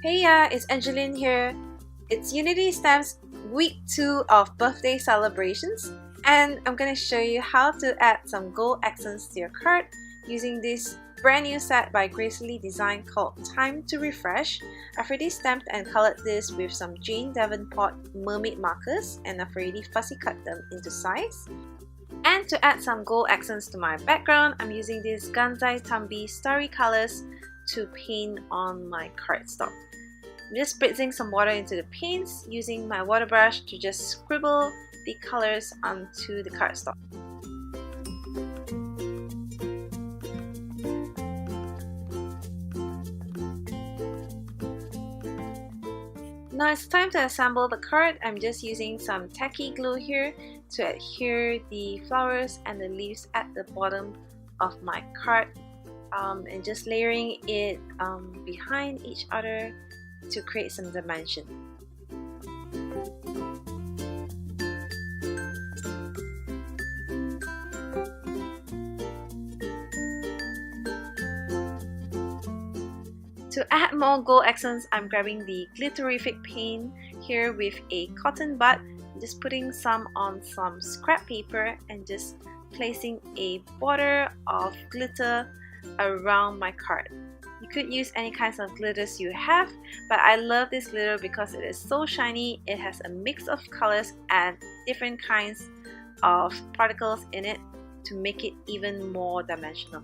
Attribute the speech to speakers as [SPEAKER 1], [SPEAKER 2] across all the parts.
[SPEAKER 1] Hey ya, it's Angeline here. It's Unity Stamps week 2 of birthday celebrations, and I'm gonna show you how to add some gold accents to your card using this brand new set by Gracefully Design called Time to Refresh. I've already stamped and colored this with some Jane Davenport mermaid markers, and I've already fussy cut them into size. And to add some gold accents to my background, I'm using these Ganzai Tambi starry colors to paint on my cardstock. I'm just spritzing some water into the paints using my water brush to just scribble the colors onto the cardstock. Now it's time to assemble the card. I'm just using some tacky glue here to adhere the flowers and the leaves at the bottom of my card, and just layering it behind each other to create some dimension. To add more gold accents, I'm grabbing the glitterific paint here with a cotton bud, just putting some on some scrap paper and just placing a border of glitter around my card. You could use any kinds of glitters you have, but I love this glitter because it is so shiny. It has a mix of colors and different kinds of particles in it to make it even more dimensional.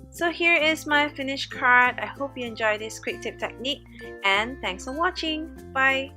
[SPEAKER 1] So here is my finished card. I hope you enjoyed this quick tip technique, and thanks for watching. Bye!